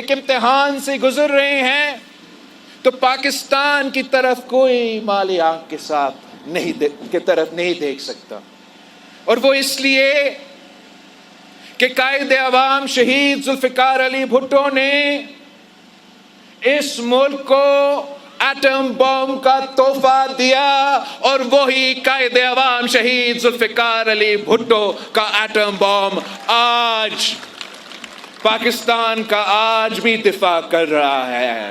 ایک امتحان سے گزر رہے ہیں، تو پاکستان کی طرف کوئی مالی آنکھ کے ساتھ نہیں دیکھ سکتا، اور وہ اس لیے کہ قائد عوام شہید ذوالفقار علی بھٹو نے اس ملک کو ایٹم بم کا تحفہ دیا، اور وہی قائد عوام شہید ذوالفقار علی بھٹو کا ایٹم بم آج پاکستان کا آج بھی دفاع کر رہا ہے۔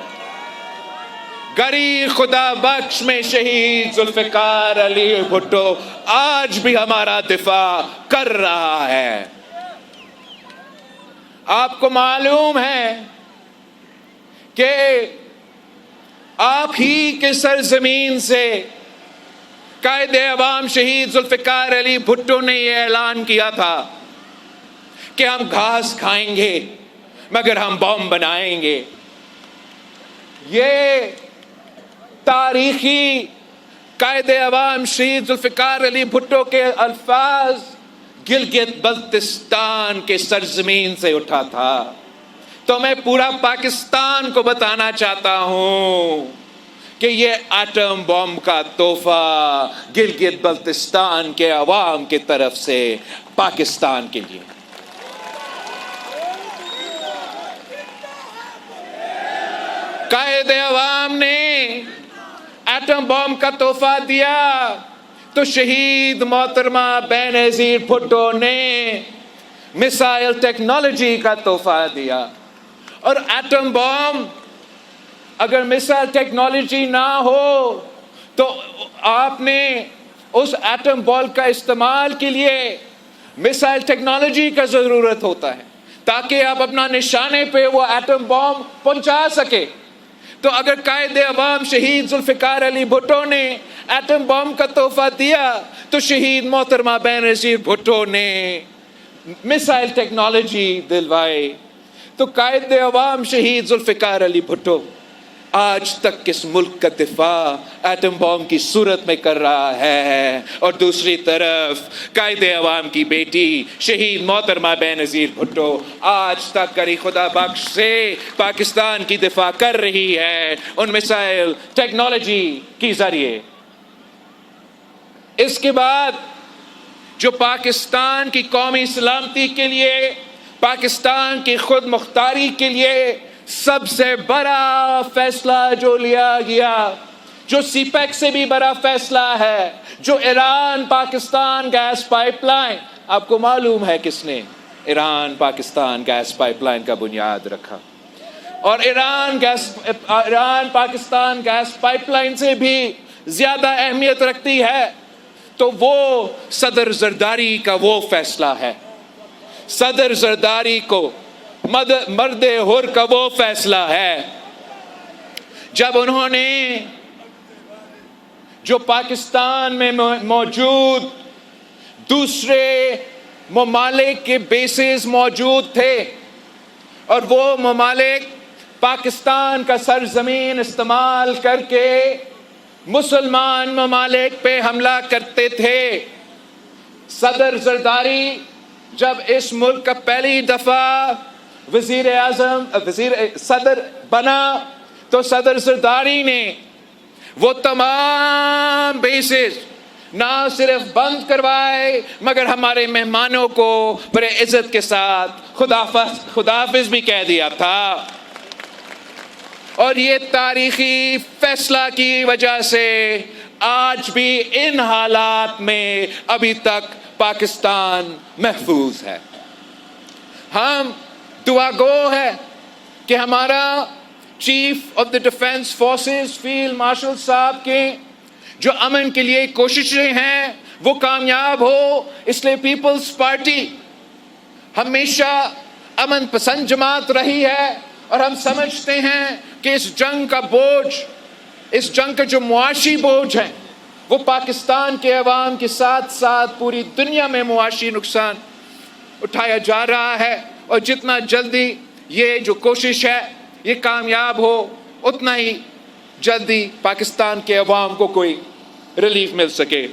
گری خدا بخش میں شہید ذوالفقار علی بھٹو آج بھی ہمارا دفاع کر رہا ہے۔ آپ کو معلوم ہے کہ آپ ہی کے سرزمین سے قائد عوام شہید ذوالفقار علی بھٹو نے یہ اعلان کیا تھا کہ ہم گھاس کھائیں گے مگر ہم بم بنائیں گے۔ یہ تاریخی قائد عوام شہید ذوالفقار علی بھٹو کے الفاظ گلگت بلتستان کے سرزمین سے اٹھا تھا۔ تو میں پورا پاکستان کو بتانا چاہتا ہوں کہ یہ ایٹم بم کا تحفہ گلگت بلتستان کے عوام کی طرف سے پاکستان کے لیے۔ قائد عوام نے ایٹم بم کا تحفہ دیا تو شہید محترمہ بے نظیر بھٹو نے میسائل ٹیکنالوجی کا تحفہ دیا، اور ایٹم بم اگر میسائل ٹیکنالوجی نہ ہو تو آپ نے اس ایٹم بم کا استعمال کے لیے میسائل ٹیکنالوجی کا ضرورت ہوتا ہے تاکہ آپ اپنا نشانے پہ وہ ایٹم بم پہنچا سکے۔ تو اگر قائد عوام شہید ذوالفقار علی بھٹو نے ایٹم بم کا تحفہ دیا تو شہید محترمہ بے نظیر بھٹو نے میسائل ٹیکنالوجی دلوائی۔ تو قائد عوام شہید ذوالفقار علی بھٹو آج تک اس ملک کا دفاع ایٹم بم کی صورت میں کر رہا ہے، اور دوسری طرف قائد عوام کی بیٹی شہید محترمہ بے نظیر بھٹو آج تک گری خدا بخش سے پاکستان کی دفاع کر رہی ہے ان میسائل ٹیکنالوجی کے ذریعے۔ اس کے بعد جو پاکستان کی قومی سلامتی کے لیے، پاکستان کی خود مختاری کے لیے سب سے بڑا فیصلہ جو لیا گیا، جو سی پیک سے بھی بڑا فیصلہ ہے، جو Iran Pakistan gas pipeline, آپ کو معلوم ہے کس نے Iran Pakistan gas pipeline کا بنیاد رکھا، اور Iran Pakistan gas pipeline سے بھی زیادہ اہمیت رکھتی ہے تو وہ صدر زرداری کا وہ فیصلہ ہے۔ صدر زرداری کو مرد حر کا وہ فیصلہ ہے جب انہوں نے جو پاکستان میں موجود دوسرے ممالک کے بیسز موجود تھے، اور وہ ممالک پاکستان کا سرزمین استعمال کر کے مسلمان ممالک پہ حملہ کرتے تھے، صدر زرداری جب اس ملک کا پہلی دفعہ صدر بنا تو صدر زرداری نے وہ تمام بیسز نہ صرف بند کروائے مگر ہمارے مہمانوں کو بڑے عزت کے ساتھ خداحافظ بھی کہہ دیا تھا۔ اور یہ تاریخی فیصلہ کی وجہ سے آج بھی ان حالات میں ابھی تک پاکستان محفوظ ہے۔ ہم دعا گو ہے کہ ہمارا chief of the defence forces field marshal صاحب کے جو امن کے لیے کوششیں ہیں وہ کامیاب ہو۔ اس لیے پیپلز پارٹی ہمیشہ امن پسند جماعت رہی ہے، اور ہم سمجھتے ہیں کہ اس جنگ کا بوجھ، اس جنگ کا جو معاشی بوجھ ہے وہ پاکستان کے عوام کے ساتھ ساتھ پوری دنیا میں معاشی نقصان اٹھایا جا رہا ہے، اور جتنا جلدی یہ جو کوشش ہے یہ کامیاب ہو اتنا ہی جلدی پاکستان کے عوام کو کوئی ریلیف مل سکے۔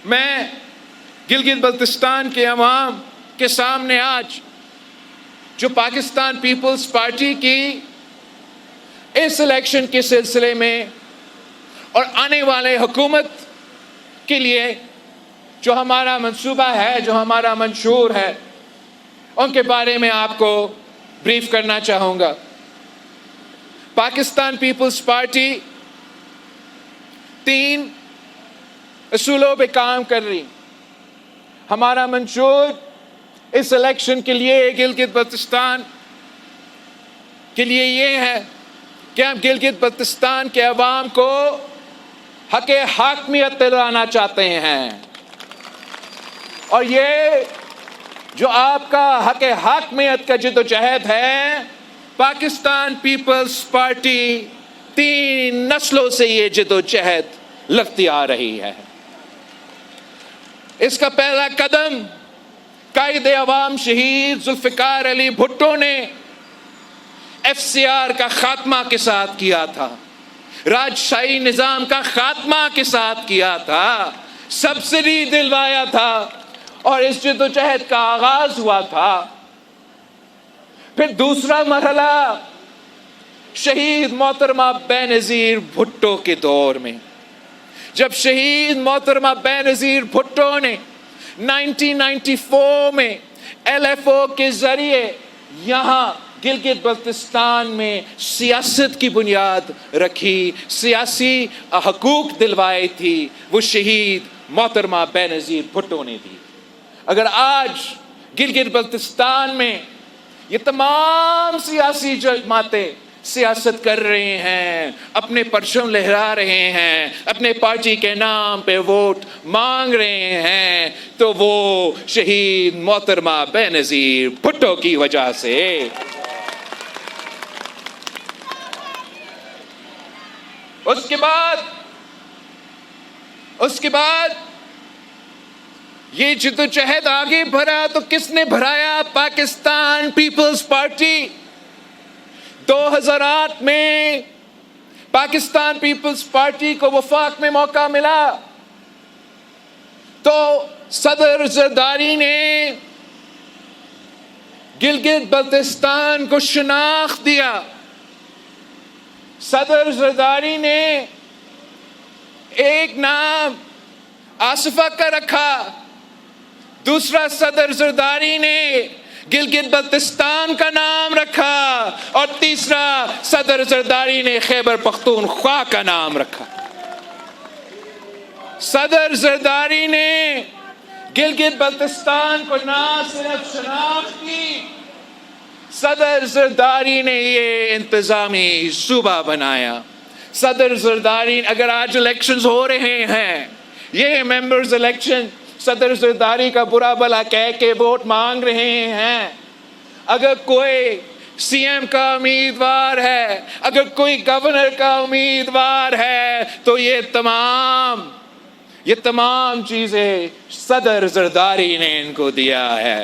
میں گلگت بلتستان کے عوام کے سامنے آج جو پاکستان پیپلز پارٹی کی اس الیکشن کے سلسلے میں اور آنے والے حکومت کے لیے جو ہمارا منصوبہ ہے، جو ہمارا منشور ہے، ان کے بارے میں آپ کو بریف کرنا چاہوں گا۔ پاکستان پیپلز پارٹی 3 اصولوں پہ کام کر رہی۔ ہمارا منشور اس الیکشن کے لیے گلگت بلتستان کے لیے یہ ہے کہ ہم گلگت بلتستان کے عوام کو حق حاکمیت دلانا چاہتے ہیں، اور یہ جو آپ کا حق حاکمیت کا جدوجہد ہے، پاکستان پیپلز پارٹی 3 نسلوں سے یہ جدوجہد لگتی آ رہی ہے۔ اس کا پہلا قدم قائد عوام شہید ذوالفقار علی بھٹو نے FCR کا خاتمہ کے ساتھ کیا تھا، راجشاہی نظام کا خاتمہ کے ساتھ کیا تھا، سبسڈی دلوایا تھا، اور اس جدوجہد کا آغاز ہوا تھا۔ پھر دوسرا مرحلہ شہید محترمہ بینظیر بھٹو کے دور میں، جب شہید محترمہ بینظیر بھٹو نے 1994 میں LFO کے ذریعے یہاں گلگت بلتستان میں سیاست کی بنیاد رکھی، سیاسی حقوق دلوائی تھی، وہ شہید محترمہ بینظیر بھٹو نے دی۔ اگر آج گلگت بلتستان میں یہ تمام سیاسی جماعتیں سیاست کر رہے ہیں، اپنے پرچم لہرا رہے ہیں، اپنے پارٹی کے نام پہ ووٹ مانگ رہے ہیں، تو وہ شہید محترمہ بینظیر بھٹو کی وجہ سے۔ اس کے بعد یہ جدوجہد آگے بڑھا تو کس نے بڑھایا؟ Pakistan Peoples party. 2008 میں پاکستان پیپلز پارٹی کو وفاق میں موقع ملا تو صدر زرداری نے گلگت بلتستان کو شناخت دیا۔ صدر زرداری نے ایک نام آصفہ کا رکھا، دوسرا صدر زرداری نے گلگت بلتستان کا نام رکھا، اور تیسرا صدر زرداری نے خیبر پختونخوا کا نام رکھا۔ صدر زرداری نے گلگت بلتستان کو نہ صرف شناخت کی، صدر زرداری نے یہ انتظامی صوبہ بنایا۔ صدر زرداری، اگر آج الیکشنز ہو رہے ہیں، یہ ممبرز الیکشن صدر زرداری کا برا بھلا کہہ کے ووٹ مانگ رہے ہیں، اگر کوئی CM کا امیدوار ہے، اگر کوئی گورنر کا امیدوار ہے، تو یہ تمام چیزیں صدر زرداری نے ان کو دیا ہے۔